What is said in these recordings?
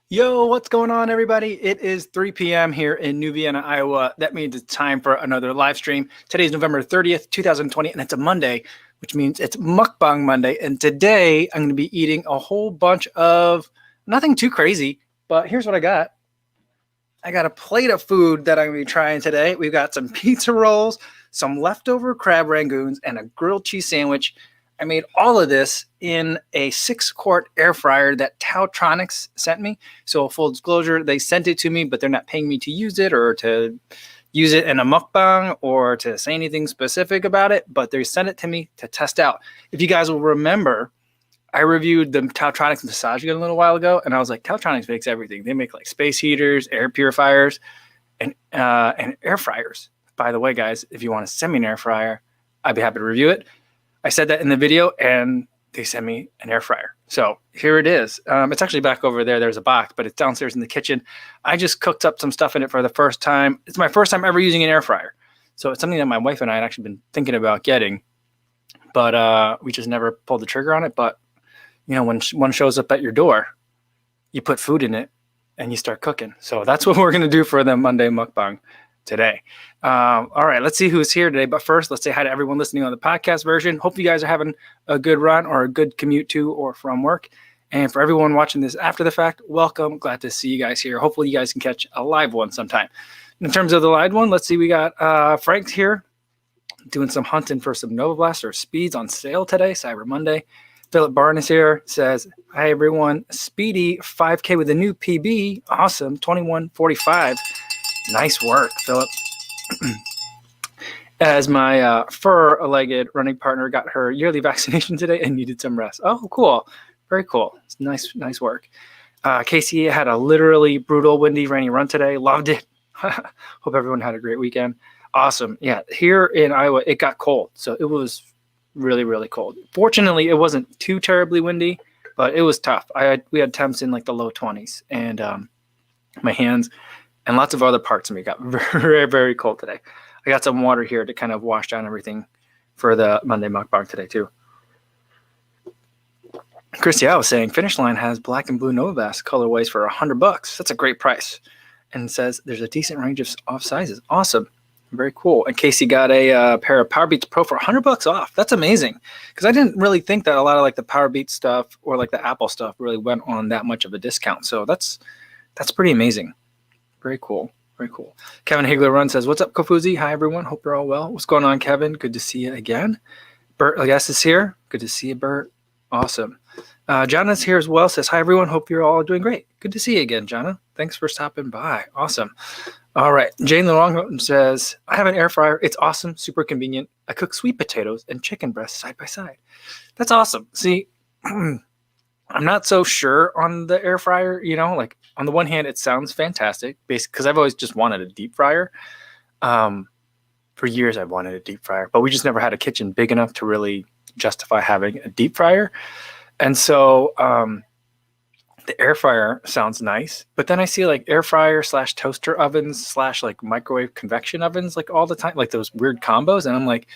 Yo, what's going on, everybody? It is 3 p.m. here in New Vienna, Iowa. That means it's time for another live stream. Today is November 30th, 2020, and it's a Monday, which means it's Mukbang Monday. And today I'm going to be eating a whole bunch of nothing too crazy, but here's what I got. I got a plate of food that I'm going to be trying today. We've got some pizza rolls, some leftover crab rangoons, and a grilled cheese sandwich. I made all of this in a 6-quart air fryer that Tautronics sent me. So full disclosure, they sent it to me, but they're not paying me to use it or to use it in a mukbang or to say anything specific about it, but they sent it to me to test out. If you guys will remember, I reviewed the Tautronics massage gun a little while ago, and I was like, Tautronics makes everything. They make like space heaters, air purifiers, and air fryers. By the way, guys, if you want to send me an air fryer, I'd be happy to review it. I said that in the video, and they sent me an air fryer. So here it is. It's actually back over there. There's a box, but it's downstairs in the kitchen. I just cooked up some stuff in it for the first time. It's my first time ever using an air fryer. So it's something that my wife and I had actually been thinking about getting, but we just never pulled the trigger on it. But, you know, when one shows up at your door, you put food in it and you start cooking. So that's what we're going to do for the Monday mukbang today. All right, let's see who's here today. But first, let's say hi to everyone listening on the podcast version. Hope you guys are having a good run or a good commute to or from work. And for everyone watching this after the fact, welcome. Glad to see you guys here. Hopefully you guys can catch a live one sometime. In terms of the live one, let's see. We got Frank's here doing some hunting for some Nova Blast or Speeds on sale today, Cyber Monday. Philip Barn is here, says, hi, everyone. Speedy 5K with a new PB. Awesome, 21:45. Nice work, Philip. As my fur-legged running partner got her yearly vaccination today and needed some rest. Oh, cool. Very cool. It's nice work. Casey had a literally brutal, windy, rainy run today. Loved it. Hope everyone had a great weekend. Awesome. Yeah, here in Iowa, it got cold. So it was really, really cold. Fortunately, it wasn't too terribly windy, but it was tough. We had temps in like the low 20s, and my hands and lots of other parts of me got very, very cold today. I got some water here to kind of wash down everything for the Monday mukbang today too. Christy, I was saying Finish Line has black and blue Nova Blast colorways for $100. That's a great price. And says there's a decent range of sizes. Awesome. Very cool. And Casey got a pair of Power Beats Pro for $100 off. That's amazing. Because I didn't really think that a lot of like the Power Beats stuff or like the Apple stuff really went on that much of a discount. So that's pretty amazing. Very cool. Very cool. Kevin Higler Run says, what's up, Kofuzi? Hi, everyone. Hope you're all well. What's going on, Kevin? Good to see you again. Bert, I guess, is here. Good to see you, Bert. Awesome. Jana is here as well. Says, hi, everyone. Hope you're all doing great. Good to see you again, Jana. Thanks for stopping by. Awesome. All right. Jane Long says, I have an air fryer. It's awesome. Super convenient. I cook sweet potatoes and chicken breasts side by side. That's awesome. See, I'm not so sure on the air fryer, you know, like on the one hand, it sounds fantastic because I've always just wanted a deep fryer. For years, I've wanted a deep fryer, but we just never had a kitchen big enough to really justify having a deep fryer. And so the air fryer sounds nice, but then I see like air fryer / toaster ovens / like microwave convection ovens like all the time, like those weird combos. And I'm like,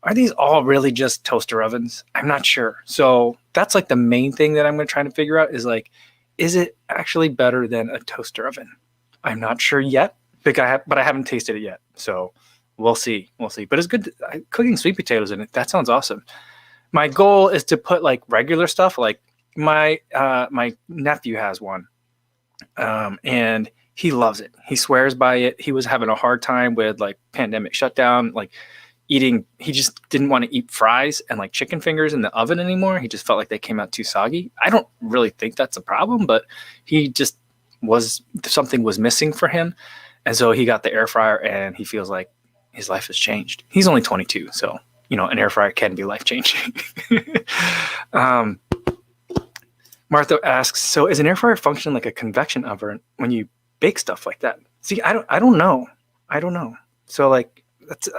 are these all really just toaster ovens? I'm not sure. So that's like the main thing that I'm going to try to figure out is like, is it actually better than a toaster oven? I'm not sure yet, but I haven't tasted it yet. So we'll see. But it's good. Cooking sweet potatoes in it. That sounds awesome. My goal is to put like regular stuff. Like my nephew has one, and he loves it. He swears by it. He was having a hard time with like pandemic shutdown, like eating. He just didn't want to eat fries and like chicken fingers in the oven anymore. He just felt like they came out too soggy. I don't really think that's a problem, but something was missing for him. And so he got the air fryer and he feels like his life has changed. He's only 22. So, you know, an air fryer can be life changing. Martha asks, so is an air fryer function like a convection oven when you bake stuff like that? See, I don't know. So like,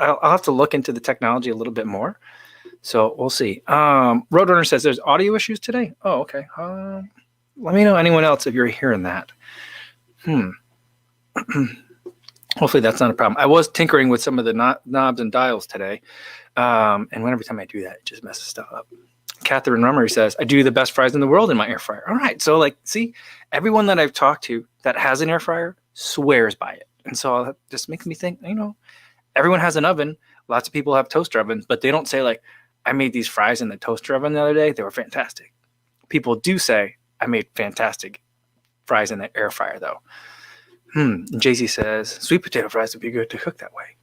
I'll have to look into the technology a little bit more. So we'll see. Roadrunner says there's audio issues today. Oh, okay. Let me know anyone else if you're hearing that. Hopefully that's not a problem. I was tinkering with some of the knobs and dials today. And every time I do that, it just messes stuff up. Catherine Rummery says, I do the best fries in the world in my air fryer. All right. So like, see, everyone that I've talked to that has an air fryer swears by it. And so that just makes me think, everyone has an oven. Lots of people have toaster ovens, but they don't say like, I made these fries in the toaster oven the other day. They were fantastic. People do say, I made fantastic fries in the air fryer though. JC says, sweet potato fries would be good to cook that way.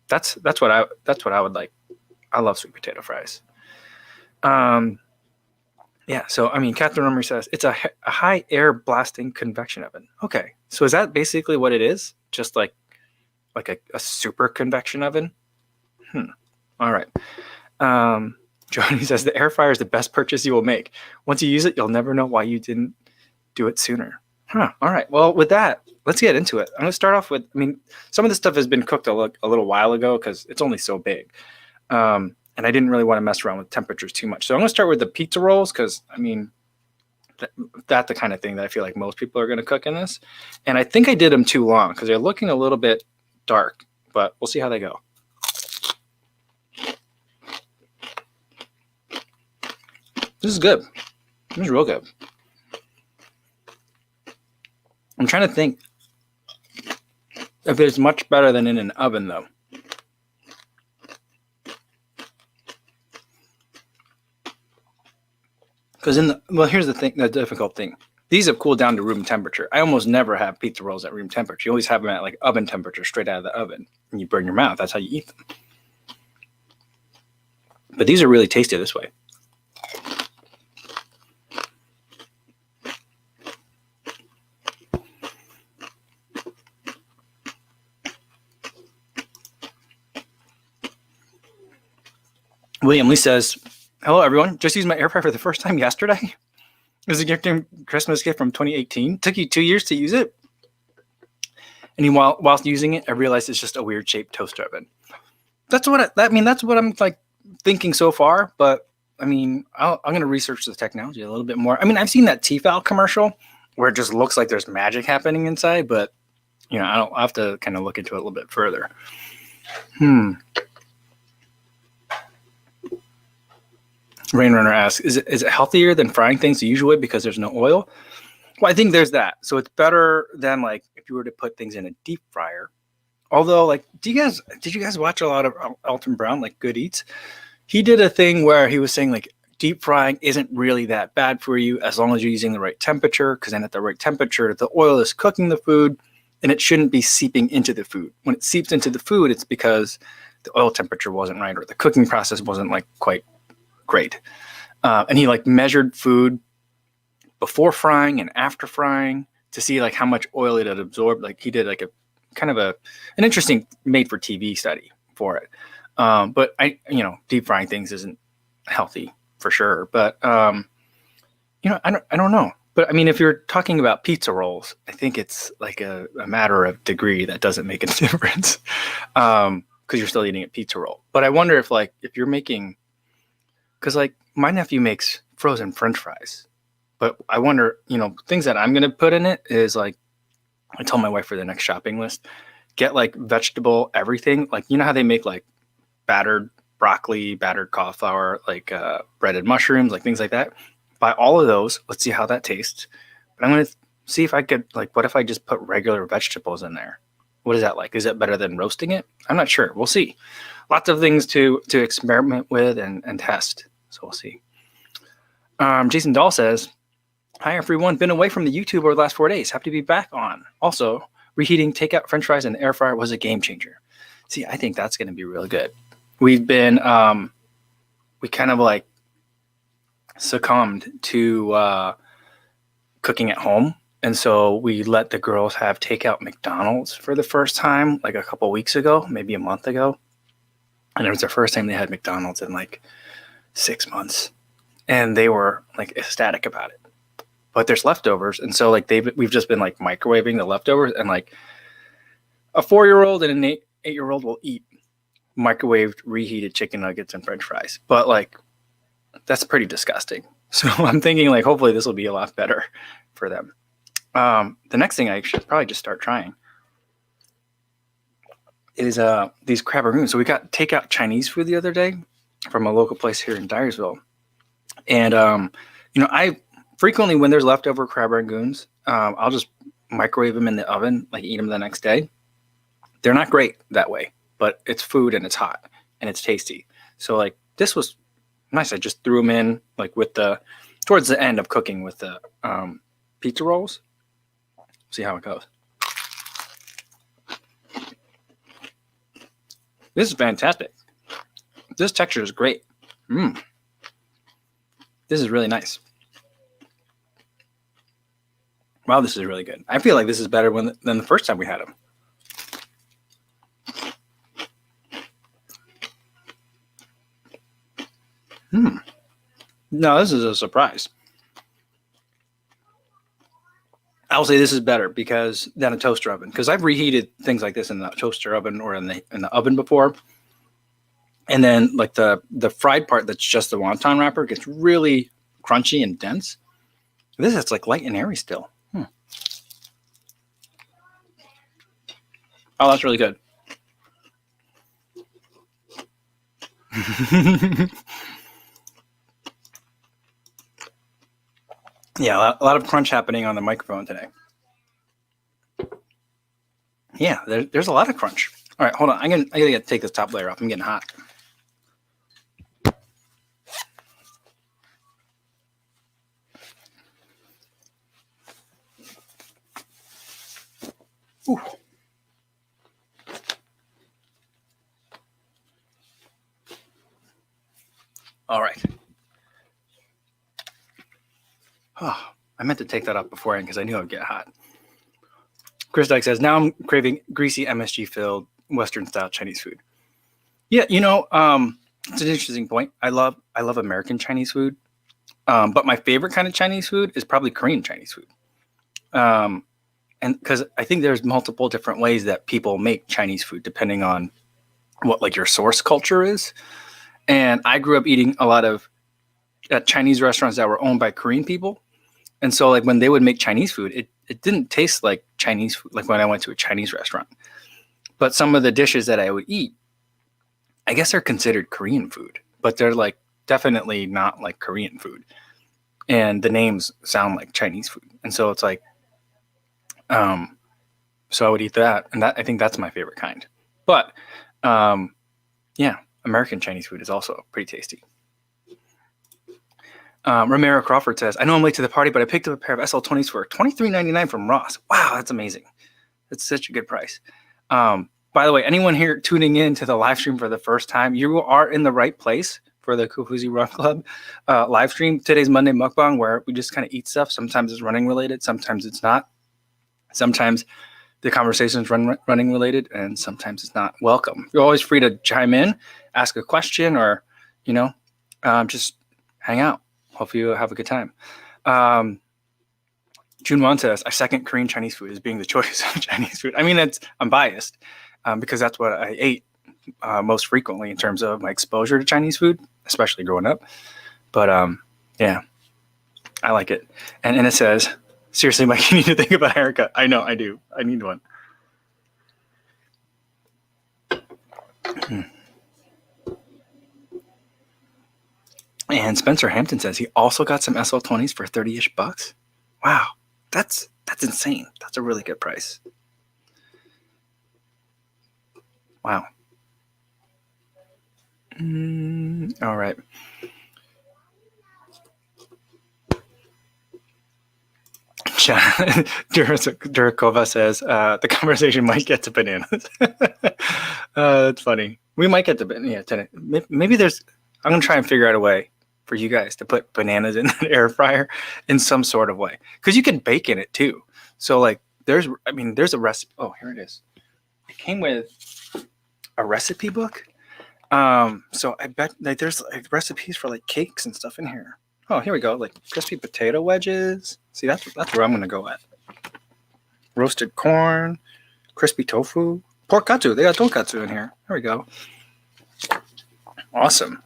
That's what I would like. I love sweet potato fries. Yeah. So, Catherine Rummery says it's a high air blasting convection oven. Okay. So is that basically what it is? Just like a super convection oven? All right. Joni says the air fryer is the best purchase you will make. Once you use it, you'll never know why you didn't do it sooner. All right. Well, with that, let's get into it. I'm going to start off with, some of this stuff has been cooked a little while ago because it's only so big. And I didn't really want to mess around with temperatures too much. So I'm going to start with the pizza rolls because, that's the kind of thing that I feel like most people are going to cook in this. And I think I did them too long because they're looking a little bit dark, but we'll see how they go. This is good. This is real good. I'm trying to think if it's much better than in an oven, though. Because here's the thing, the difficult thing. These have cooled down to room temperature. I almost never have pizza rolls at room temperature. You always have them at like oven temperature, straight out of the oven, and you burn your mouth. That's how you eat them. But these are really tasty this way. William Lee says, hello, everyone. Just used my air fryer for the first time yesterday. It was a Christmas gift from 2018. Took you 2 years to use it. And whilst using it, I realized it's just a weird shaped toaster oven. That's what I'm like thinking so far. But I'm going to research the technology a little bit more. I've seen that Tefal commercial where it just looks like there's magic happening inside. But, I'll have to kind of look into it a little bit further. Rainrunner asks, is it healthier than frying things the usual way because there's no oil? Well, I think there's that. So it's better than like if you were to put things in a deep fryer. Although, like, did you guys watch a lot of Alton Brown, like Good Eats? He did a thing where he was saying like deep frying isn't really that bad for you as long as you're using the right temperature, because then at the right temperature, the oil is cooking the food and it shouldn't be seeping into the food. When it seeps into the food, it's because the oil temperature wasn't right or the cooking process wasn't like quite great. And he like measured food before frying and after frying to see like how much oil it had absorbed. Like he did like a kind of an interesting made for TV study for it. But deep frying things isn't healthy for sure. But I don't know. But if you're talking about pizza rolls, I think it's like a matter of degree that doesn't make a difference. Because you're still eating a pizza roll. But I wonder if you're making, because like my nephew makes frozen French fries, but I wonder, things that I'm going to put in it is like, I tell my wife for the next shopping list, get like vegetable everything. Like, how they make like battered broccoli, battered cauliflower, like breaded mushrooms, like things like that. Buy all of those. Let's see how that tastes. But I'm going to see if I could, like, what if I just put regular vegetables in there? What is that like? Is it better than roasting it? I'm not sure. We'll see. Lots of things to experiment with and test. So we'll see. Jason Dahl says, hi, everyone. Been away from the YouTube over the last 4 days. Happy to be back on. Also, reheating takeout French fries in the air fryer was a game changer. See, I think that's going to be really good. We've been, we kind of like succumbed to cooking at home. And so we let the girls have takeout McDonald's for the first time, like a couple weeks ago, maybe a month ago. And it was the first time they had McDonald's in like 6 months. And they were like ecstatic about it. But there's leftovers. And so like we've just been like microwaving the leftovers, and like a 4-year-old and an 8-year-old will eat microwaved reheated chicken nuggets and French fries. But like, that's pretty disgusting. So I'm thinking like, hopefully this will be a lot better for them. The next thing I should probably just start trying is these crab rangoons. So we got takeout Chinese food the other day from a local place here in Dyersville. And I frequently, when there's leftover crab rangoons, I'll just microwave them in the oven, like eat them the next day. They're not great that way, but it's food and it's hot and it's tasty. So like this was nice. I just threw them in like towards the end of cooking with the pizza rolls. See how it goes. This is fantastic. This texture is great. This is really nice. Wow, this is really good. I feel like this is better than the first time we had them. No, this is a surprise. I'll say this is better than a toaster oven, because I've reheated things like this in the toaster oven or in the oven before, and then like the fried part that's just the wonton wrapper gets really crunchy and dense. This is like light and airy still. Oh, that's really good. Yeah, a lot of crunch happening on the microphone today. Yeah, there's a lot of crunch. All right, hold on. I gotta take this top layer off. I'm getting hot. Ooh. All right. Oh, I meant to take that off beforehand because I knew it would get hot. Chris Dyke says, now I'm craving greasy MSG-filled Western-style Chinese food. Yeah, it's an interesting point. I love American Chinese food, but my favorite kind of Chinese food is probably Korean Chinese food. And because I think there's multiple different ways that people make Chinese food depending on what like your source culture is. And I grew up eating a lot of Chinese restaurants that were owned by Korean people. And so like when they would make Chinese food, it didn't taste like Chinese food, like when I went to a Chinese restaurant. But some of the dishes that I would eat, I guess they're considered Korean food, but they're like definitely not like Korean food. And the names sound like Chinese food. And so it's like, so I would eat that. And I think that's my favorite kind. But yeah, American Chinese food is also pretty tasty. Romero Crawford says, I know I'm late to the party, but I picked up a pair of SL20s for $23.99 from Ross. Wow, that's amazing. That's such a good price. By the way, anyone here tuning in to the live stream for the first time, you are in the right place for the Kofuzi Run Club live stream. Today's Monday Mukbang, where we just kind of eat stuff. Sometimes it's running related, sometimes it's not. Sometimes the conversation's running related, and sometimes it's not. Welcome. You're always free to chime in, ask a question, or, just hang out. Hopefully you have a good time. Junwon says, I second Korean Chinese food as being the choice of Chinese food. I mean, I'm biased because that's what I ate most frequently in terms of my exposure to Chinese food, especially growing up. But yeah, I like it. And it says, seriously, Mike, you need to think about a haircut. I know, I do. I need one. And Spencer Hampton says he also got some SL20s for 30-ish bucks. Wow, that's insane. That's a really good price. Wow. All right. Durakova says the conversation might get to bananas. That's funny. We might get to bananas. Yeah, maybe there's. I'm gonna try and figure out a way for you guys to put bananas in that air fryer in some sort of way, because you can bake in it too. So like, there's a recipe. Oh, here it is. It came with a recipe book. So I bet like there's like recipes for like cakes and stuff in here. Oh, here we go. Like crispy potato wedges. See, that's where I'm gonna go at. Roasted corn, crispy tofu, pork katsu. They got tonkatsu in here. There we go. Awesome.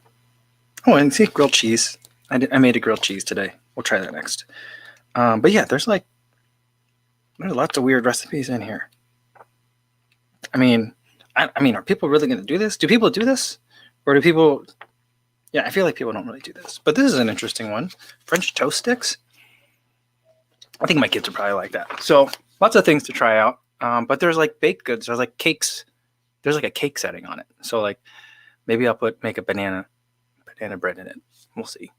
Oh, and see, grilled cheese. I made a grilled cheese today. We'll try that next. But yeah, there's lots of weird recipes in here. I mean, are people really going to do this? Do people do this? Or do people Yeah, I feel like people don't really do this. But this is an interesting one. French toast sticks. I think my kids would probably like that. So lots of things to try out. But there's like baked goods. There's like cakes. There's like a cake setting on it. So like maybe I'll make a banana bread in it. We'll see.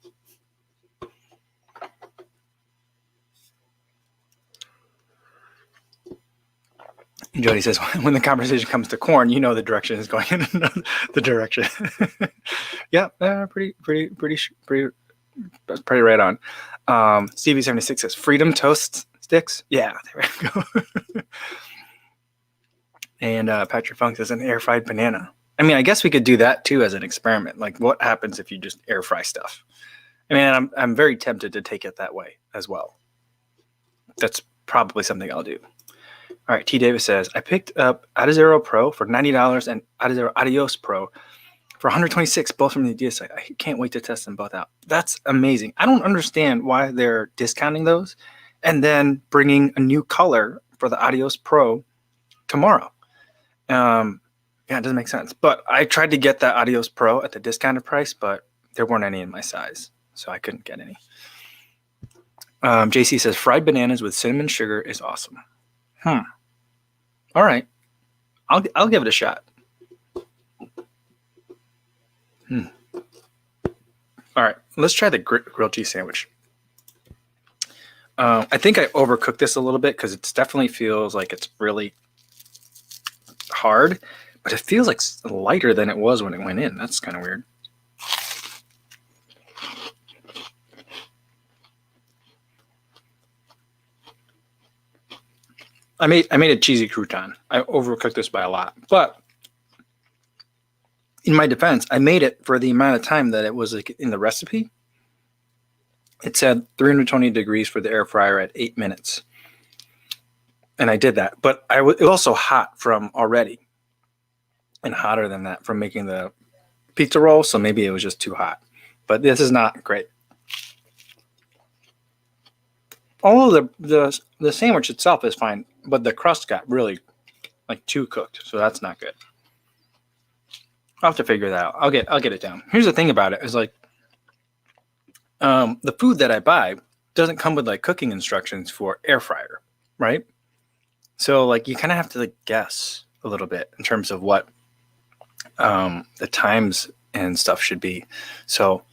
Jody says, when the conversation comes to corn, you know the direction is going in the direction. Yeah, pretty right on. Stevie76 says, Freedom Toast Sticks. Yeah, there we go. And Patrick Funk says, an air fried banana. I mean, I guess we could do that too as an experiment. Like, what happens if you just air fry stuff? I mean, I'm very tempted to take it that way as well. That's probably something I'll do. All right, T. Davis says, I picked up Adizero Pro for $90 and Adizero Adios Pro for $126, both from the Adidas site. I can't wait to test them both out. That's amazing. I don't understand why they're discounting those and then bringing a new color for the Adios Pro tomorrow. Yeah, it doesn't make sense. But I tried to get that Adios Pro at the discounted price, but there weren't any in my size, so I couldn't get any. JC says, fried bananas with cinnamon sugar is awesome. All right. I'll give it a shot. All right. Let's try the grilled cheese sandwich. I think I overcooked this a little bit because it definitely feels like it's really hard, but it feels like lighter than it was when it went in. That's kind of weird. I made a cheesy crouton. I overcooked this by a lot, but in my defense, I made it for the amount of time that it was like in the recipe. It said 320 degrees for the air fryer at 8 minutes, and I did that. But it was also hot from already, and hotter than that from making the pizza roll. So maybe it was just too hot. But this is not great. Although the sandwich itself is fine, but the crust got really like too cooked, so that's not good. I'll have to figure that out. I'll get it down. Here's the thing about it is like the food that I buy doesn't come with like cooking instructions for air fryer, right? So like you kind of have to like guess a little bit in terms of what the times and stuff should be. So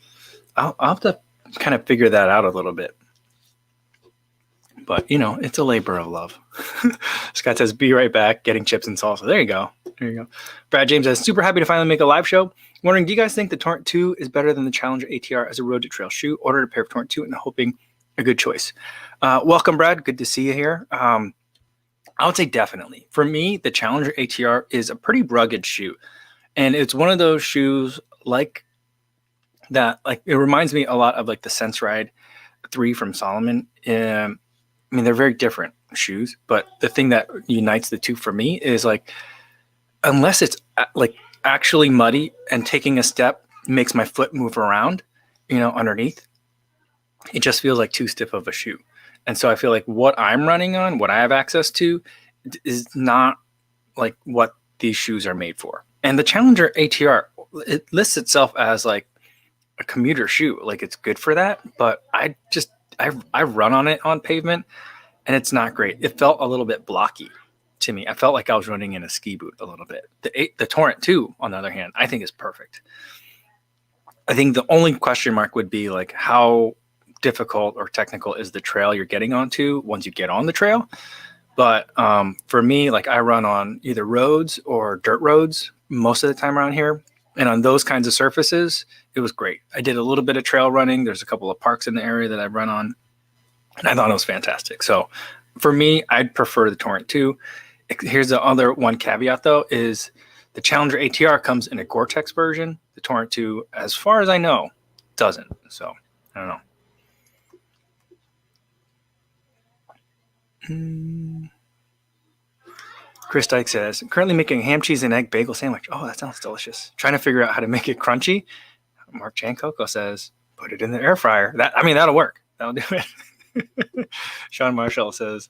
I'll have to kind of figure that out a little bit. But, you know, it's a labor of love. Scott says, be right back, getting chips and salsa. There you go. There you go. Brad James says, super happy to finally make a live show. Wondering, do you guys think the Torrent 2 is better than the Challenger ATR as a road to trail shoe? Ordered a pair of Torrent 2 and hoping a good choice. Welcome, Brad. Good to see you here. I would say definitely. For me, the Challenger ATR is a pretty rugged shoe. And it's one of those shoes like that. Like, it reminds me a lot of like the Sense Ride 3 from Salomon. I mean, they're very different shoes, but the thing that unites the two for me is like, unless it's like actually muddy and taking a step makes my foot move around, you know, underneath, it just feels like too stiff of a shoe. And so I feel like what I'm running on, what I have access to, is not like what these shoes are made for. And the Challenger ATR, it lists itself as like a commuter shoe. Like it's good for that, but I run on it on pavement and it's not great. It felt a little bit blocky to me. I felt like I was running in a ski boot a little bit. The Torrent 2, on the other hand, I think is perfect. I think the only question mark would be like how difficult or technical is the trail you're getting onto once you get on the trail. But for me, like I run on either roads or dirt roads most of the time around here. And on those kinds of surfaces, it was great. I did a little bit of trail running. There's a couple of parks in the area that I run on. And I thought it was fantastic. So for me, I'd prefer the Torrent 2. Here's the other one caveat, though, is the Challenger ATR comes in a Gore-Tex version. The Torrent 2, as far as I know, doesn't. So I don't know. Chris Dyke says, currently making a ham, cheese, and egg bagel sandwich. Oh, that sounds delicious. Trying to figure out how to make it crunchy. Mark Chancoco says, put it in the air fryer. That'll work. That'll do it. Sean Marshall says,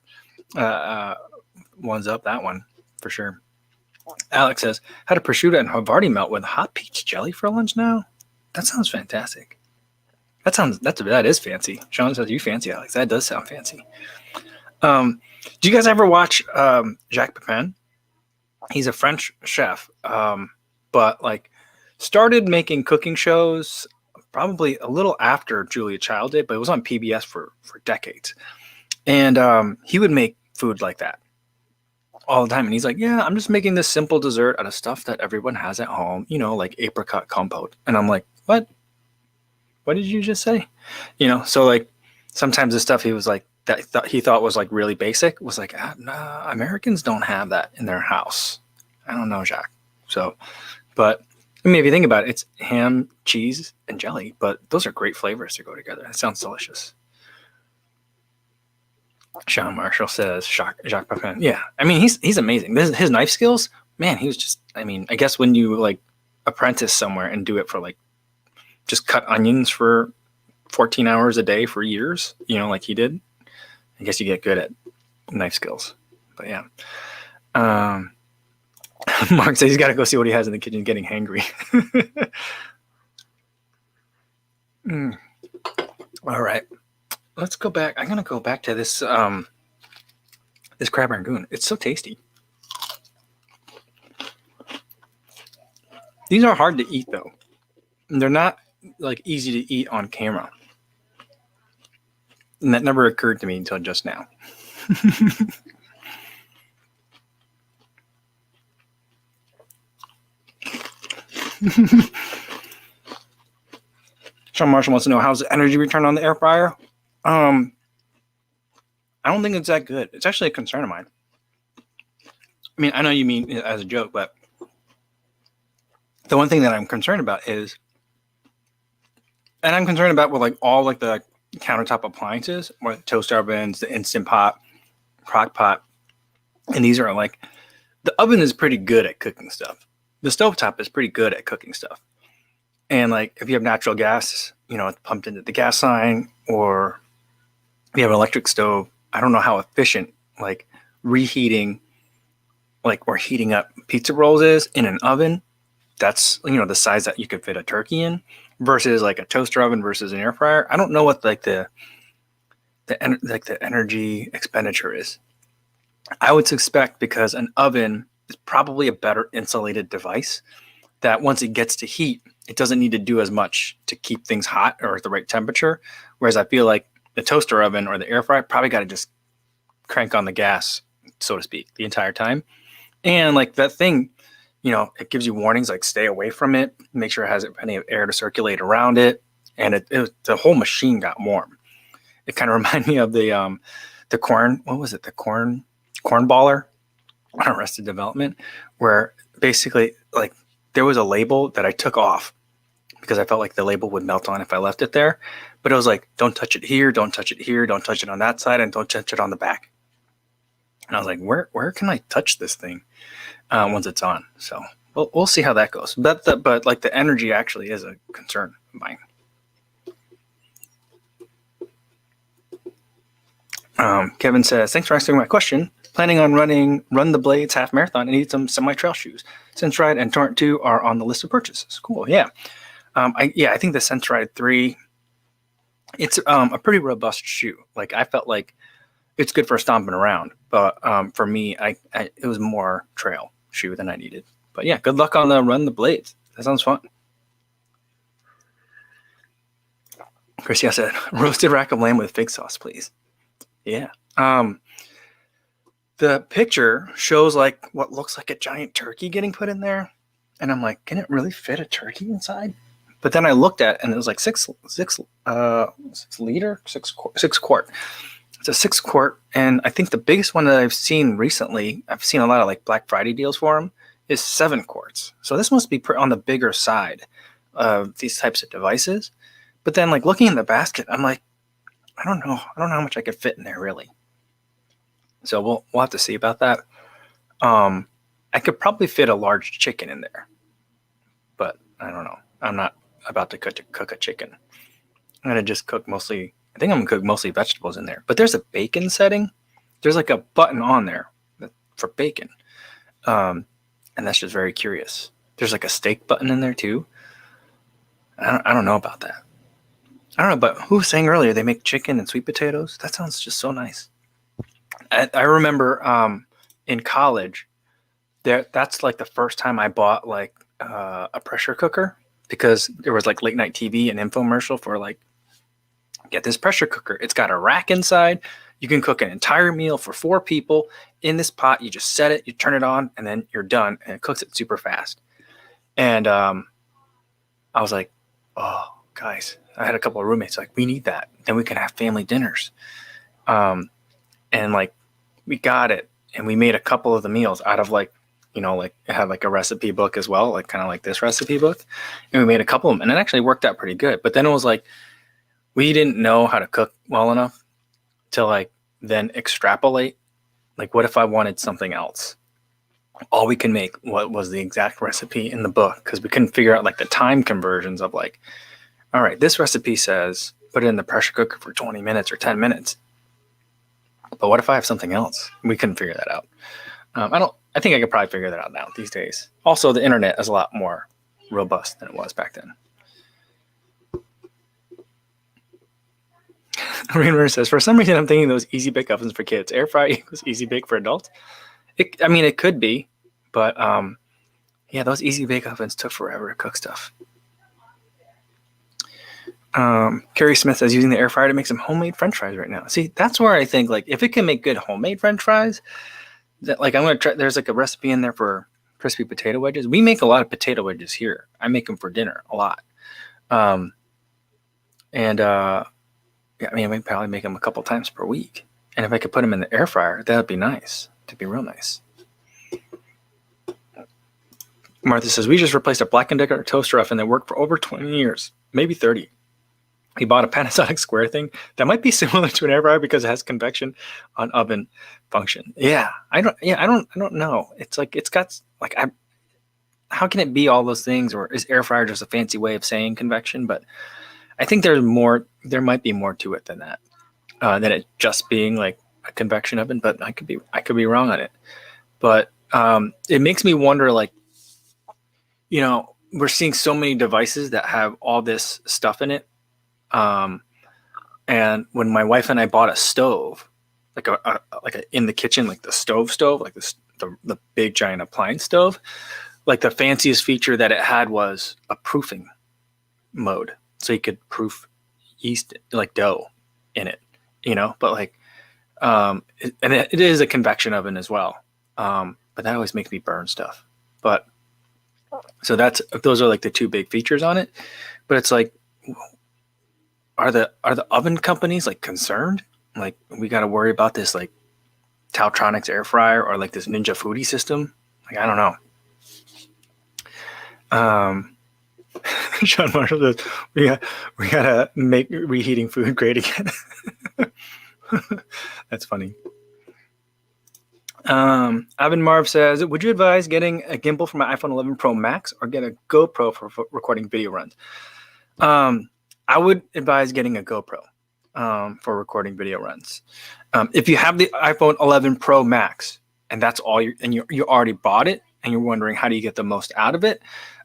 one's up that one for sure. Alex says, had a prosciutto and Havarti melt with hot peach jelly for lunch now. That sounds fantastic. That is fancy. Sean says you fancy, Alex. That does sound fancy. Do you guys ever watch Jacques Pepin? He's a French chef, but like started making cooking shows probably a little after Julia Child did, but it was on PBS for decades. And he would make food like that all the time. And he's like, yeah, I'm just making this simple dessert out of stuff that everyone has at home, like apricot compote. And I'm like, what did you just say? So like sometimes the stuff he was like that he thought was like really basic was like, nah, Americans don't have that in their house. I don't know, Jacques. So, but I mean, if you think about it, it's ham, cheese, and jelly, but those are great flavors to go together. It sounds delicious. Sean Marshall says Jacques Pepin. Yeah, I mean, he's amazing. His knife skills, man, he was just, I mean, I guess when you like apprentice somewhere and do it for like just cut onions for 14 hours a day for years, like he did, I guess you get good at knife skills. But yeah. Mark says he's got to go see what he has in the kitchen, getting hangry. All right. Let's go back. I'm going to go back to this this crab rangoon. It's so tasty. These are hard to eat, though. They're not like easy to eat on camera. And that never occurred to me until just now. Sean Marshall wants to know, how's the energy return on the air fryer? I don't think it's that good. It's actually a concern of mine. I mean, I know you mean it as a joke, but the one thing that I'm concerned about is, and I'm concerned about with like all like the countertop appliances, or the toast ovens, the Instant Pot, crock pot, and these are like, the oven is pretty good at cooking stuff. The stovetop is pretty good at cooking stuff. And like, if you have natural gas, it's pumped into the gas line, or if you have an electric stove, I don't know how efficient like reheating, like, or heating up pizza rolls is in an oven. That's, the size that you could fit a turkey in, versus like a toaster oven versus an air fryer. I don't know what like the energy expenditure is. I would suspect, because an oven is probably a better insulated device, that once it gets to heat, it doesn't need to do as much to keep things hot or at the right temperature. Whereas I feel like the toaster oven or the air fryer probably got to just crank on the gas, so to speak, the entire time. And like that thing, it gives you warnings like stay away from it, make sure it has plenty of air to circulate around it. And the whole machine got warm. It kind of reminded me of the corn, what was it? The corn baller on Arrested Development, where basically like there was a label that I took off because I felt like the label would melt on if I left it there. But it was like, don't touch it here, don't touch it here, don't touch it on that side, and don't touch it on the back. And I was like, where can I touch this thing once it's on? So we'll see how that goes. But like the energy actually is a concern of mine. Kevin says, thanks for answering my question. Planning on Run the Blades half marathon and need some semi-trail shoes. Sense Ride and Torrent 2 are on the list of purchases. Cool, yeah. I think the Sense Ride 3, it's a pretty robust shoe. Like I felt like it's good for stomping around, but for me, it was more trail shoe than I needed. But yeah, good luck on the Run the Blades. That sounds fun. Chris, yeah, said roasted rack of lamb with fig sauce, please. Yeah. The picture shows like what looks like a giant turkey getting put in there. And I'm like, can it really fit a turkey inside? But then I looked at it and it was like 6 quart. It's a 6 quart. And I think the biggest one that I've seen recently, I've seen a lot of like Black Friday deals for them, is 7 quarts. So this must be on the bigger side of these types of devices. But then like looking in the basket, I'm like, I don't know how much I could fit in there really. So we'll have to see about that. I could probably fit a large chicken in there, but I don't know. I'm not about to cook a chicken. I'm gonna just cook mostly. I think I'm gonna cook mostly vegetables in there. But there's a bacon setting. There's like a button on there for bacon, and that's just very curious. There's like a steak button in there too. I don't know about that. I don't know, but who was saying earlier they make chicken and sweet potatoes? That sounds just so nice. I remember in college, that's like the first time I bought like a pressure cooker, because there was like late night TV and infomercial for like, get this pressure cooker. It's got a rack inside. You can cook an entire meal for 4 people in this pot. You just set it, you turn it on, and then you're done. And it cooks it super fast. And I was like, oh, guys, I had a couple of roommates like, we need that. Then we can have family dinners. And like, we got it. And we made a couple of the meals out of like, you know, like it had like a recipe book as well, like kind of like this recipe book. And we made a couple of them, and it actually worked out pretty good. But then it was like, we didn't know how to cook well enough to like then extrapolate. Like, what if I wanted something else? All we can make what was the exact recipe in the book, because we couldn't figure out like the time conversions of like, all right, this recipe says put it in the pressure cooker for 20 minutes or 10 minutes. But what if I have something else? We couldn't figure that out. I think I could probably figure that out now these days. Also, the internet is a lot more robust than it was back then. Rainbow says, for some reason, I'm thinking those easy bake ovens for kids. Air fry equals easy bake for adults. I mean, it could be, but yeah, those easy bake ovens took forever to cook stuff. Carrie Smith says, using the air fryer to make some homemade French fries right now. See, that's where I think like if it can make good homemade French fries, that like I'm gonna try. There's like a recipe in there for crispy potato wedges. We make a lot of potato wedges here. I make them for dinner a lot. Yeah, I mean, we probably make them a couple times per week. And if I could put them in the air fryer, that would be nice. That'd be real nice. Martha says, we just replaced a Black & Decker toaster oven that worked for over 20 years, maybe 30. He bought a Panasonic square thing that might be similar to an air fryer because it has convection on oven function. Yeah, I don't know. It's like, it's got like, how can it be all those things? Or is air fryer just a fancy way of saying convection? But I think there might be more to it than that, than it just being like a convection oven, but I could be wrong on it. But it makes me wonder, like, you know, we're seeing so many devices that have all this stuff in it. And when my wife and I bought a stove, like a in the kitchen, like the stove, like the big giant appliance stove, like the fanciest feature that it had was a proofing mode. So you could proof yeast, like dough in it, you know, but like, it is a convection oven as well. But that always makes me burn stuff. But so those are like the 2 big features on it. But it's like, are the oven companies like concerned? Like, we got to worry about this like Tautronics air fryer or like this Ninja Foodie system? Like, I don't know. Sean Marshall says, we gotta make reheating food great again. That's funny. Ivan Marv says, would you advise getting a gimbal for my iPhone 11 Pro Max or get a GoPro for recording video runs? I would advise getting a GoPro for recording video runs. If you have the iPhone 11 Pro Max and that's all you already bought it and you're wondering how do you get the most out of it,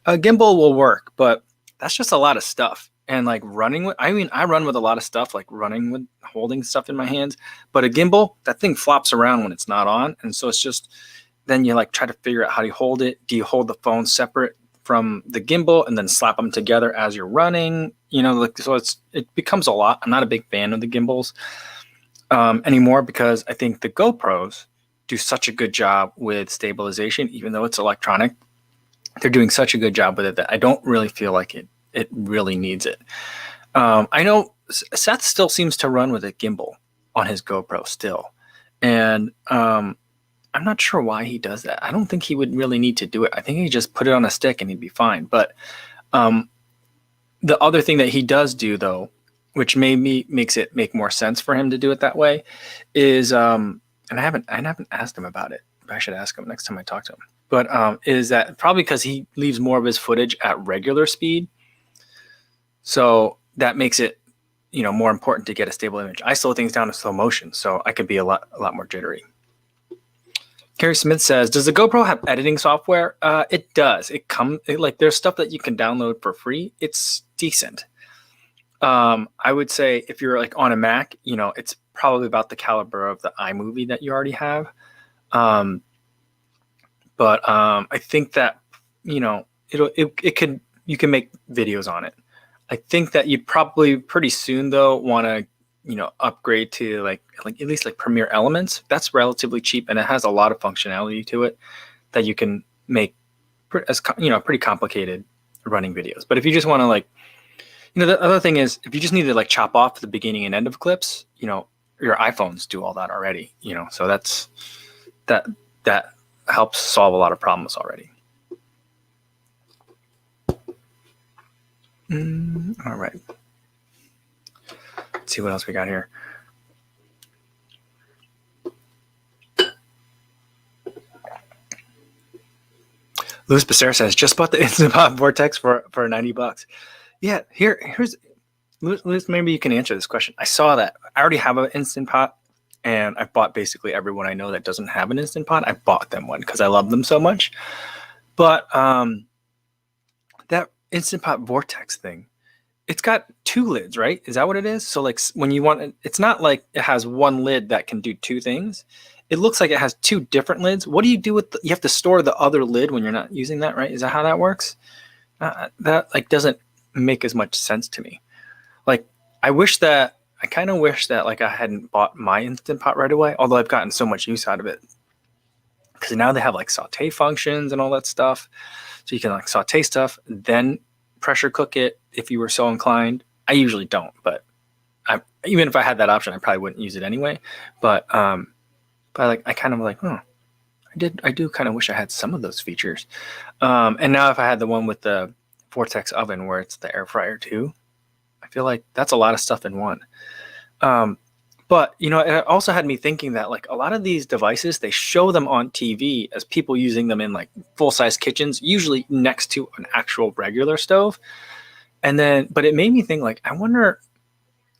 a gimbal will work, but that's just a lot of stuff. And like I run with a lot of stuff, like running with holding stuff in my hands, but a gimbal, that thing flops around when it's not on. And so it's just, then you like try to figure out how do you hold it? Do you hold the phone separate from the gimbal and then slap them together as you're running? You know, like, so it becomes a lot. I'm not a big fan of the gimbals anymore because I think the GoPros do such a good job with stabilization, even though it's electronic. They're doing such a good job with it that I don't really feel like it really needs it. I know Seth still seems to run with a gimbal on his GoPro still. And I'm not sure why he does that. I don't think he would really need to do it. I think he just put it on a stick and he'd be fine. But the other thing that he does do, though, which maybe makes it make more sense for him to do it that way, is and I haven't asked him about it. I should ask him next time I talk to him. But is that probably because he leaves more of his footage at regular speed. So that makes it, you know, more important to get a stable image. I slow things down to slow motion, so I could be a lot more jittery. Carrie Smith says, does the GoPro have editing software? It does. Like there's stuff that you can download for free. It's decent. I would say if you're like on a Mac, it's probably about the caliber of the iMovie that you already have. But I think that, you can make videos on it. I think that you'd probably pretty soon though want to, upgrade to like at least like Premiere Elements. That's relatively cheap and it has a lot of functionality to it that you can make pretty complicated running videos. But if you just want to like, the other thing is if you just need to like chop off the beginning and end of clips, your iPhones do all that already, so that helps solve a lot of problems already. All right. Let's see what else we got here. Louis Becerra says, just bought the Instant Pot Vortex for $90. Yeah, here's Louis, maybe you can answer this question. I saw that. I already have an Instant Pot, and I've bought basically everyone I know that doesn't have an Instant Pot. I bought them one because I love them so much. But that Instant Pot Vortex thing, it's got 2 lids, right? Is that what it is? So like when you want, it's not like it has one lid that can do 2 things. It looks like it has 2 different lids. What do you do with you have to store the other lid when you're not using that, right? Is that how that works? That like doesn't make as much sense to me. Like I kind of wish that like I hadn't bought my Instant Pot right away, although I've gotten so much use out of it. Because now they have like saute functions and all that stuff. So you can like saute stuff, then pressure cook it if you were so inclined. I usually don't, but even if I had that option, I probably wouldn't use it anyway. But I kind of like, I do kind of wish I had some of those features. And now if I had the one with the Vortex oven where it's the air fryer too, I feel like that's a lot of stuff in one. But it also had me thinking that like a lot of these devices, they show them on TV as people using them in like full-size kitchens, usually next to an actual regular stove. But it made me think like, I wonder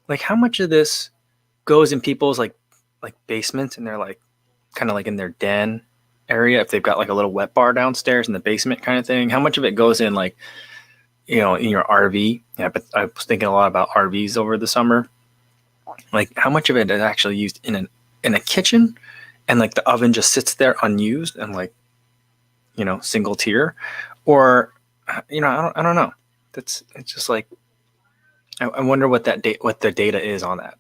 like how much of this goes in people's like basements and they're like kind of like in their den area, if they've got like a little wet bar downstairs in the basement kind of thing. How much of it goes in like, in your RV? Yeah, but I was thinking a lot about RVs over the summer. Like how much of it is actually used in a kitchen and like the oven just sits there unused and like, single tier, or, I don't know. It's just like, I wonder what what the data is on that.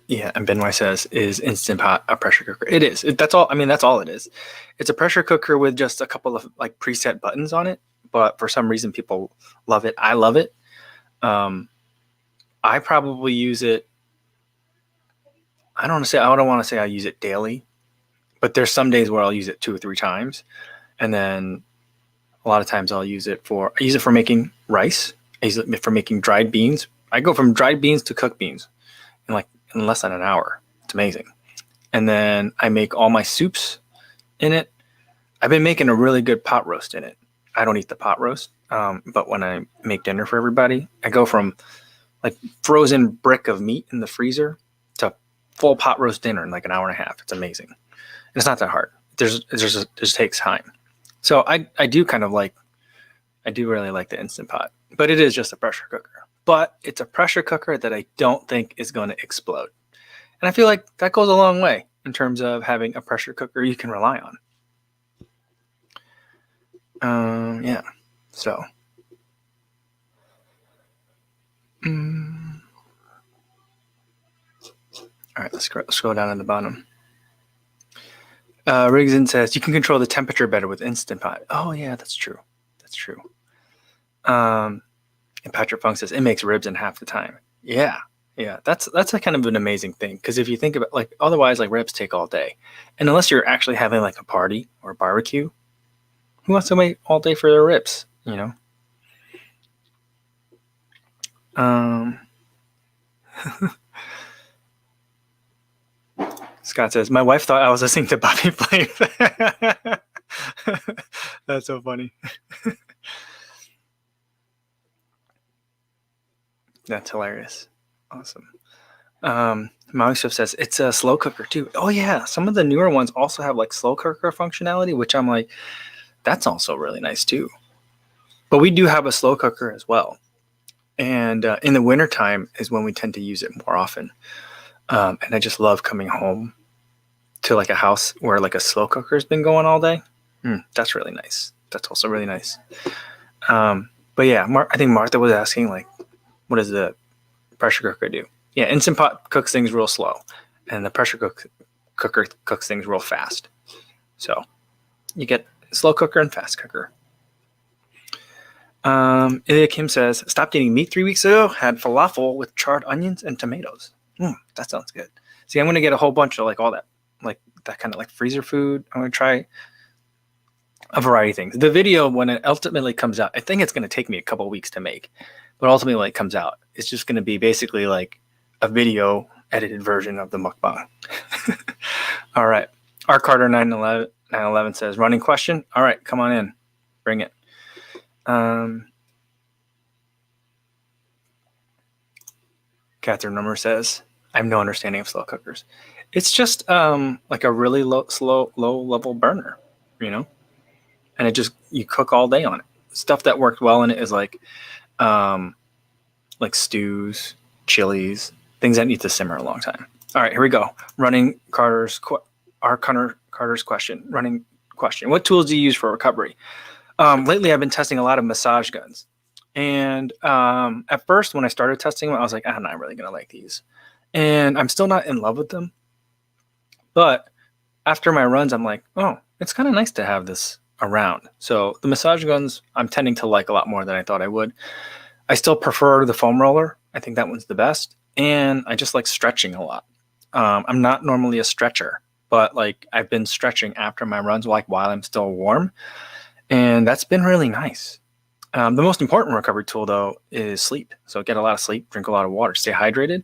Yeah, and Benoit says, is Instant Pot a pressure cooker? It is. That's all. I mean, that's all it is. It's a pressure cooker with just a couple of like preset buttons on it. But for some reason, people love it. I love it. I probably use it. I don't want to say I use it daily, but there's some days where I'll use it 2 or 3 times, and then a lot of times I use it for making rice. I use it for making dried beans. I go from dried beans to cooked beans in less than an hour. It's amazing. And then I make all my soups in it. I've been making a really good pot roast in it. I don't eat the pot roast, but when I make dinner for everybody, I go from like frozen brick of meat in the freezer to full pot roast dinner in like an hour and a half. It's amazing. And it's not that hard. It just takes time. So I do really like the Instant Pot, but it is just a pressure cooker. But it's a pressure cooker that I don't think is going to explode. And I feel like that goes a long way in terms of having a pressure cooker you can rely on. Yeah. So. All right, let's scroll down to the bottom. Rigson says, you can control the temperature better with Instant Pot. Oh, yeah, that's true. That's true. And Patrick Funk says, it makes ribs in half the time. Yeah. Yeah, that's a kind of an amazing thing. Because if you think about like, otherwise like ribs take all day. And unless you're actually having like a party or a barbecue, who wants to wait all day for their ribs, Scott says, my wife thought I was listening to Bobby Flay. That's so funny. That's hilarious. Awesome. Maui Swift says, it's a slow cooker too. Oh yeah. Some of the newer ones also have like slow cooker functionality, which I'm like, That's also really nice too. But we do have a slow cooker as well. And in the wintertime is when we tend to use it more often. And I just love coming home to like a house where like a slow cooker has been going all day. That's really nice. That's also really nice. But yeah, I think Martha was asking like, what does the pressure cooker do? Yeah, Instant Pot cooks things real slow, and the pressure cooker cooks things real fast. So you get slow cooker and fast cooker. Ilya Kim says, stopped eating meat 3 weeks ago, had falafel with charred onions and tomatoes. That sounds good. See, I'm going to get a whole bunch of like all that, like that kind of like freezer food. I'm going to try a variety of things. The video, when it ultimately comes out, I think it's going to take me a couple of weeks to make, but ultimately when it comes out, it's just going to be basically like a video edited version of the mukbang. All right. R. Carter 911 says, running question. All right, come on in. Bring it. Catherine Number says, I have no understanding of slow cookers. It's just like a really low level burner, you know? And it just, you cook all day on it. Stuff that worked well in it is like stews, chilies, things that need to simmer a long time. All right, here we go. Running Carter's question. Running question. What tools do you use for recovery? Lately, I've been testing a lot of massage guns. And at first, when I started testing them, I was like, I'm not really going to like these. And I'm still not in love with them. But after my runs, I'm like, oh, it's kind of nice to have this around. So the massage guns, I'm tending to like a lot more than I thought I would. I still prefer the foam roller. I think that one's the best. And I just like stretching a lot. I'm not normally a stretcher, but like I've been stretching after my runs, like while I'm still warm. And that's been really nice. The most important recovery tool, though, is sleep. So get a lot of sleep, drink a lot of water, stay hydrated.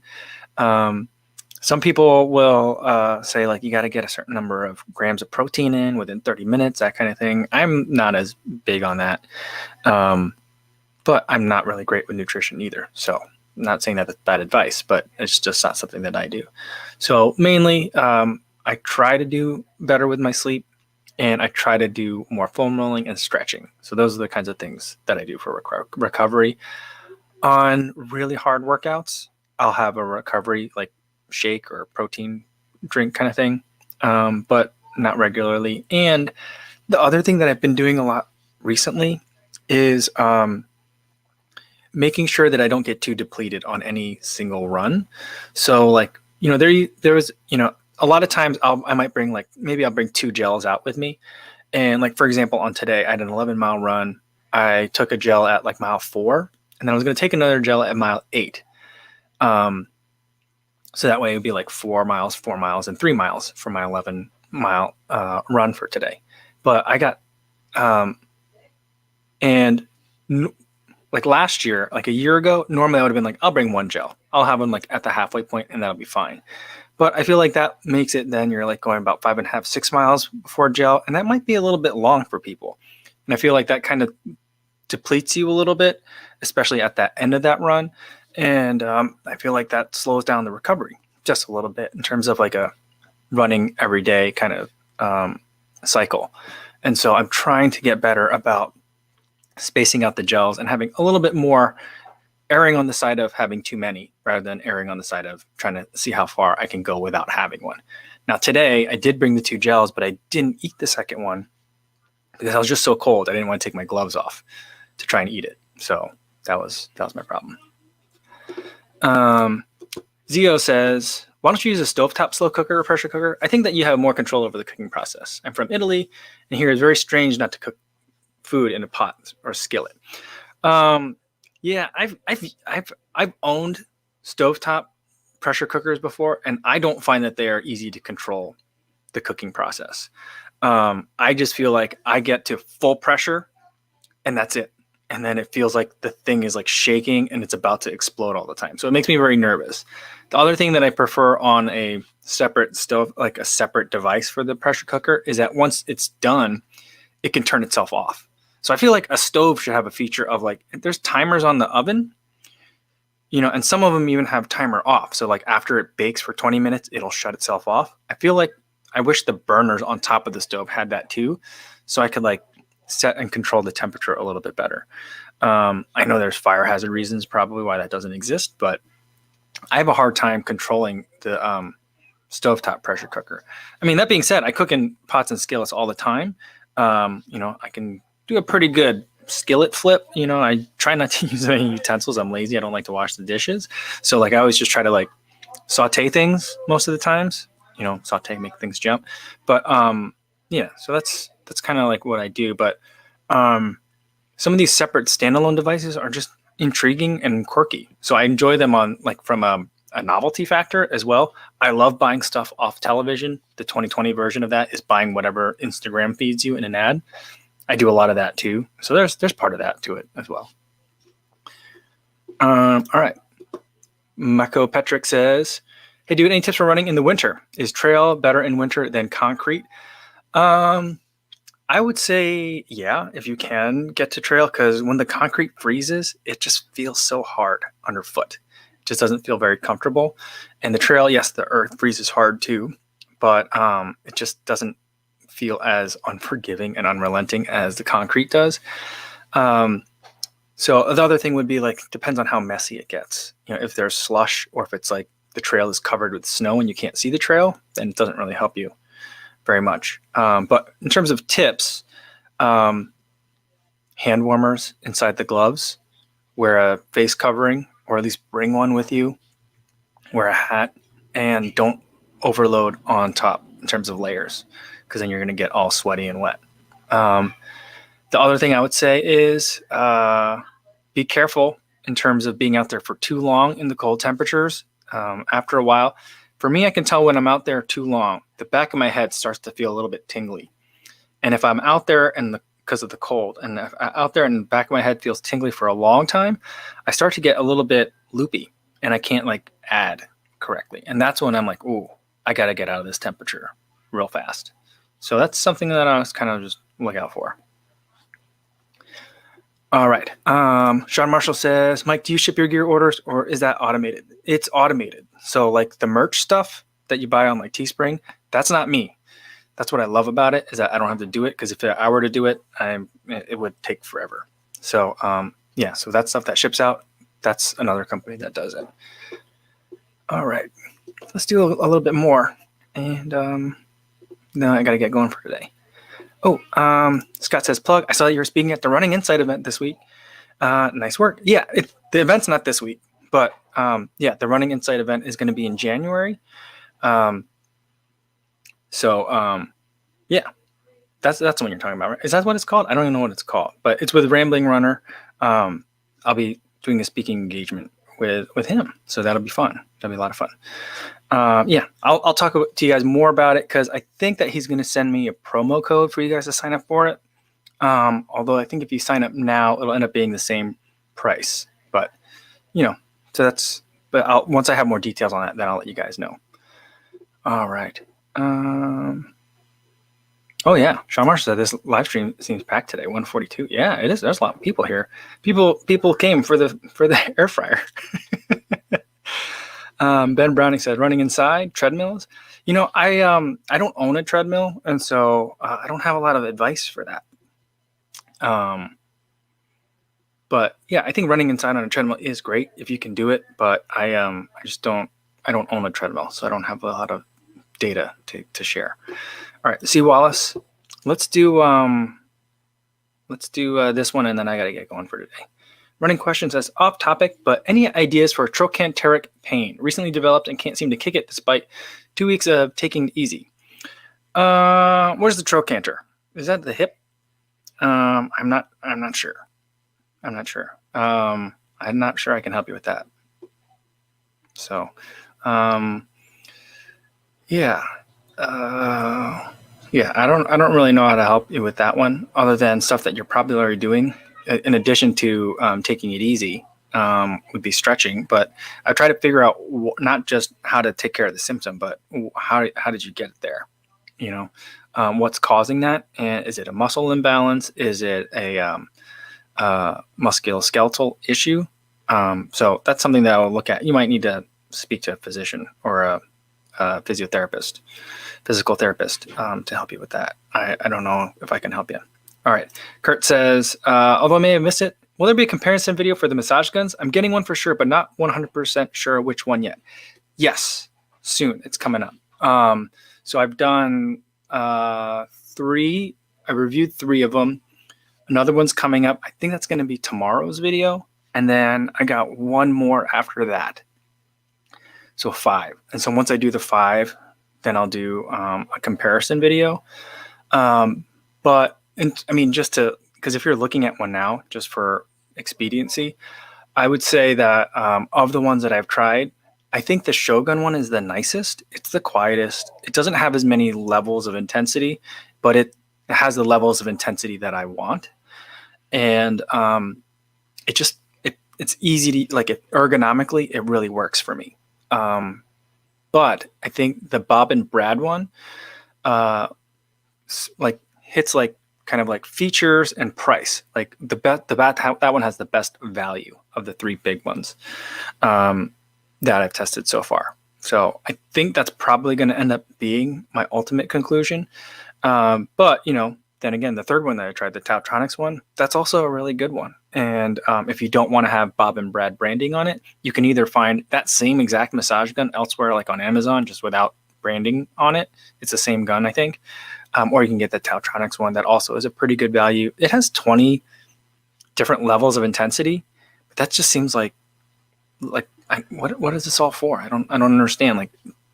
Some people will say, like, you got to get a certain number of grams of protein in within 30 minutes, that kind of thing. I'm not as big on that. But I'm not really great with nutrition either. So I'm not saying that that's bad advice, but it's just not something that I do. So mainly, I try to do better with my sleep. And I try to do more foam rolling and stretching. So those are the kinds of things that I do for recovery. On really hard workouts, I'll have a recovery like shake or protein drink kind of thing, but not regularly. And the other thing that I've been doing a lot recently is making sure that I don't get too depleted on any single run. So like, there was, a lot of times I might bring I'll bring 2 gels out with me. And like, for example, on today, I had an 11-mile run. I took a gel at like mile 4, and then I was going to take another gel at mile 8. So that way it would be like 4 miles, and 3 miles for my 11-mile run for today. But I got, like last year, like a year ago, normally I would have been like, I'll bring 1 gel. I'll have them like at the halfway point and that'll be fine. But I feel like that makes it then you're like going about 5.5, 6 miles before gel. And that might be a little bit long for people. And I feel like that kind of depletes you a little bit, especially at that end of that run. And I feel like that slows down the recovery just a little bit in terms of like a running every day kind of cycle. And so I'm trying to get better about spacing out the gels and having a little bit more, erring on the side of having too many rather than erring on the side of trying to see how far I can go without having one. Now today I did bring the 2 gels, but I didn't eat the second one because I was just so cold. I didn't want to take my gloves off to try and eat it. So that was my problem. Zio says, why don't you use a stovetop slow cooker or pressure cooker? I think that you have more control over the cooking process. I'm from Italy, and here it's very strange not to cook food in a pot or skillet. Yeah, I've owned stovetop pressure cookers before, and I don't find that they are easy to control the cooking process. I just feel like I get to full pressure, and that's it. And then it feels like the thing is like shaking and it's about to explode all the time. So it makes me very nervous. The other thing that I prefer on a separate stove, like a separate device for the pressure cooker, is that once it's done, it can turn itself off. So I feel like a stove should have a feature of like, there's timers on the oven, and some of them even have timer off. So like after it bakes for 20 minutes, it'll shut itself off. I feel like I wish the burners on top of the stove had that too. So I could like set and control the temperature a little bit better. I know there's fire hazard reasons probably why that doesn't exist, but I have a hard time controlling the stovetop pressure cooker. I mean, that being said, I cook in pots and skillets all the time. I can do a pretty good skillet flip. I try not to use any utensils. I'm lazy. I don't like to wash the dishes. So like I always just try to like saute things most of the times, saute, make things jump. But so that's kind of like what I do. But some of these separate standalone devices are just intriguing and quirky. So I enjoy them on like from a novelty factor as well. I love buying stuff off television. The 2020 version of that is buying whatever Instagram feeds you in an ad. I do a lot of that too. So there's part of that to it as well. All right. Mako Petrick says, hey, dude, any tips for running in the winter? Is trail better in winter than concrete? I would say, yeah, if you can get to trail, because when the concrete freezes, it just feels so hard underfoot. It just doesn't feel very comfortable. And the trail, yes, the earth freezes hard too, but it just doesn't feel as unforgiving and unrelenting as the concrete does. So the other thing would be like, depends on how messy it gets. If there's slush or if it's like the trail is covered with snow and you can't see the trail, then it doesn't really help you very much. But in terms of tips, hand warmers inside the gloves, wear a face covering or at least bring one with you, wear a hat, and don't overload on top in terms of layers, because then you're going to get all sweaty and wet. The other thing I would say is be careful in terms of being out there for too long in the cold temperatures. After a while, for me, I can tell when I'm out there too long, the back of my head starts to feel a little bit tingly. And if I'm out there because of the cold, and if out there and the back of my head feels tingly for a long time, I start to get a little bit loopy and I can't like add correctly. And that's when I'm like, ooh, I got to get out of this temperature real fast. So that's something that I was kind of just look out for. All right. Sean Marshall says, Mike, do you ship your gear orders or is that automated? It's automated. So like the merch stuff that you buy on like Teespring, that's not me. That's what I love about it, is that I don't have to do it, because if I were to do it, it would take forever. So so that stuff that ships out, that's another company that does it. All right. Let's do a little bit more. And no, I got to get going for today. Oh, Scott says, plug. I saw you were speaking at the Running Insight event this week. Nice work. Yeah, the event's not this week, but the Running Insight event is going to be in January. That's the one you're talking about, right? Is that what it's called? I don't even know what it's called, but it's with Rambling Runner. I'll be doing a speaking engagement with him, so that'll be fun. That'll be a lot of fun. I'll talk to you guys more about it, because I think that he's going to send me a promo code for you guys to sign up for it. Although I think if you sign up now, it'll end up being the same price. But so that's. But once I have more details on that, then I'll let you guys know. All right. Oh yeah, Sean Marshall said this live stream seems packed today. 142. Yeah, it is. There's a lot of people here. People came for the air fryer. Ben Browning said, running inside treadmills. I don't own a treadmill, and so I don't have a lot of advice for that. But yeah, I think running inside on a treadmill is great if you can do it. But I don't own a treadmill, so I don't have a lot of data to share. All right, C. Wallace, let's do this one, and then I got to get going for today. Running question says, off topic, but any ideas for trochanteric pain? Recently developed and can't seem to kick it despite 2 weeks of taking it easy. Where's the trochanter? Is that the hip? I'm not sure. I'm not sure I can help you with that. So, I don't really know how to help you with that one, other than stuff that you're probably already doing. In addition to taking it easy, would be stretching. But I try to figure out not just how to take care of the symptom, but how did you get there? What's causing that? And is it a muscle imbalance? Is it a musculoskeletal issue? So that's something that I'll look at. You might need to speak to a physician or a physical therapist to help you with that. I don't know if I can help you. All right. Kurt says, although I may have missed it, will there be a comparison video for the massage guns? I'm getting one for sure, but not 100% sure which one yet. Yes, soon. It's coming up. So I've done 3. I reviewed 3 of them. Another one's coming up. I think that's going to be tomorrow's video. And then I got one more after that. So 5. And so once I do the 5, then I'll do a comparison video. But I mean, because if you're looking at one now, just for expediency, I would say that of the ones that I've tried, I think the Shogun one is the nicest. It's the quietest. It doesn't have as many levels of intensity, but it has the levels of intensity that I want. And it's easy to, like, ergonomically, it really works for me. But I think the Bob and Brad one, like, hits like kind of like features and price. Like that one has the best value of the 3 big ones that I've tested so far. So I think that's probably going to end up being my ultimate conclusion. But then again, the 3rd one that I tried, the Taotronics one, that's also a really good one. And if you don't want to have Bob and Brad branding on it, you can either find that same exact massage gun elsewhere, like on Amazon, just without branding on it. It's the same gun, I think. Or you can get the Taotronics one that also is a pretty good value. It has 20 different levels of intensity, but that just seems like what is this all for? I don't understand. Like,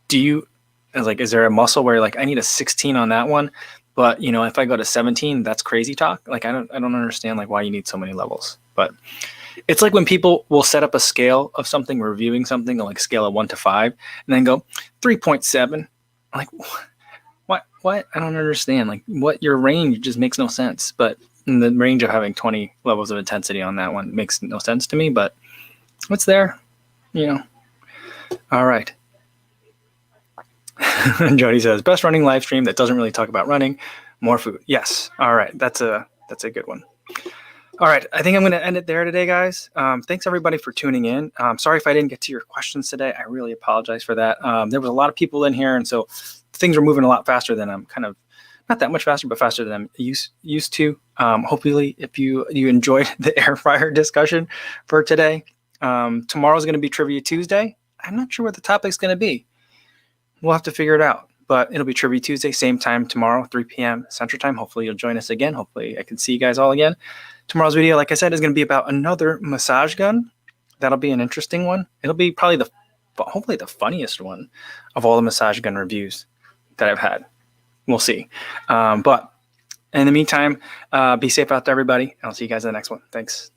is there a muscle where you're like, I need a 16 on that one, but if I go to 17, that's crazy talk. Like, I don't understand like why you need so many levels. But it's like when people will set up a scale of something, reviewing something, like scale of 1 to 5, and then go 3.7. I'm like, what? I don't understand. Like, what your range just makes no sense. But in the range of having 20 levels of intensity on that one makes no sense to me. But what's there? All right. Jody says, best running live stream that doesn't really talk about running, more food. Yes. All right. That's a good one. All right. I think I'm going to end it there today, guys. Thanks everybody for tuning in. Sorry if I didn't get to your questions today. I really apologize for that. There was a lot of people in here, and so things are moving a lot faster than I'm kind of, not that much faster, but faster than I'm used to. Hopefully, if you enjoyed the air fryer discussion for today, tomorrow's going to be Trivia Tuesday. I'm not sure what the topic's going to be. We'll have to figure it out, but it'll be Trivia Tuesday, same time tomorrow, 3 p.m. Central Time. Hopefully you'll join us again. Hopefully I can see you guys all again. Tomorrow's video, like I said, is going to be about another massage gun. That'll be an interesting one. It'll be probably hopefully the funniest one of all the massage gun reviews that I've had. We'll see. But in the meantime, be safe out there, everybody. I'll see you guys in the next one. Thanks.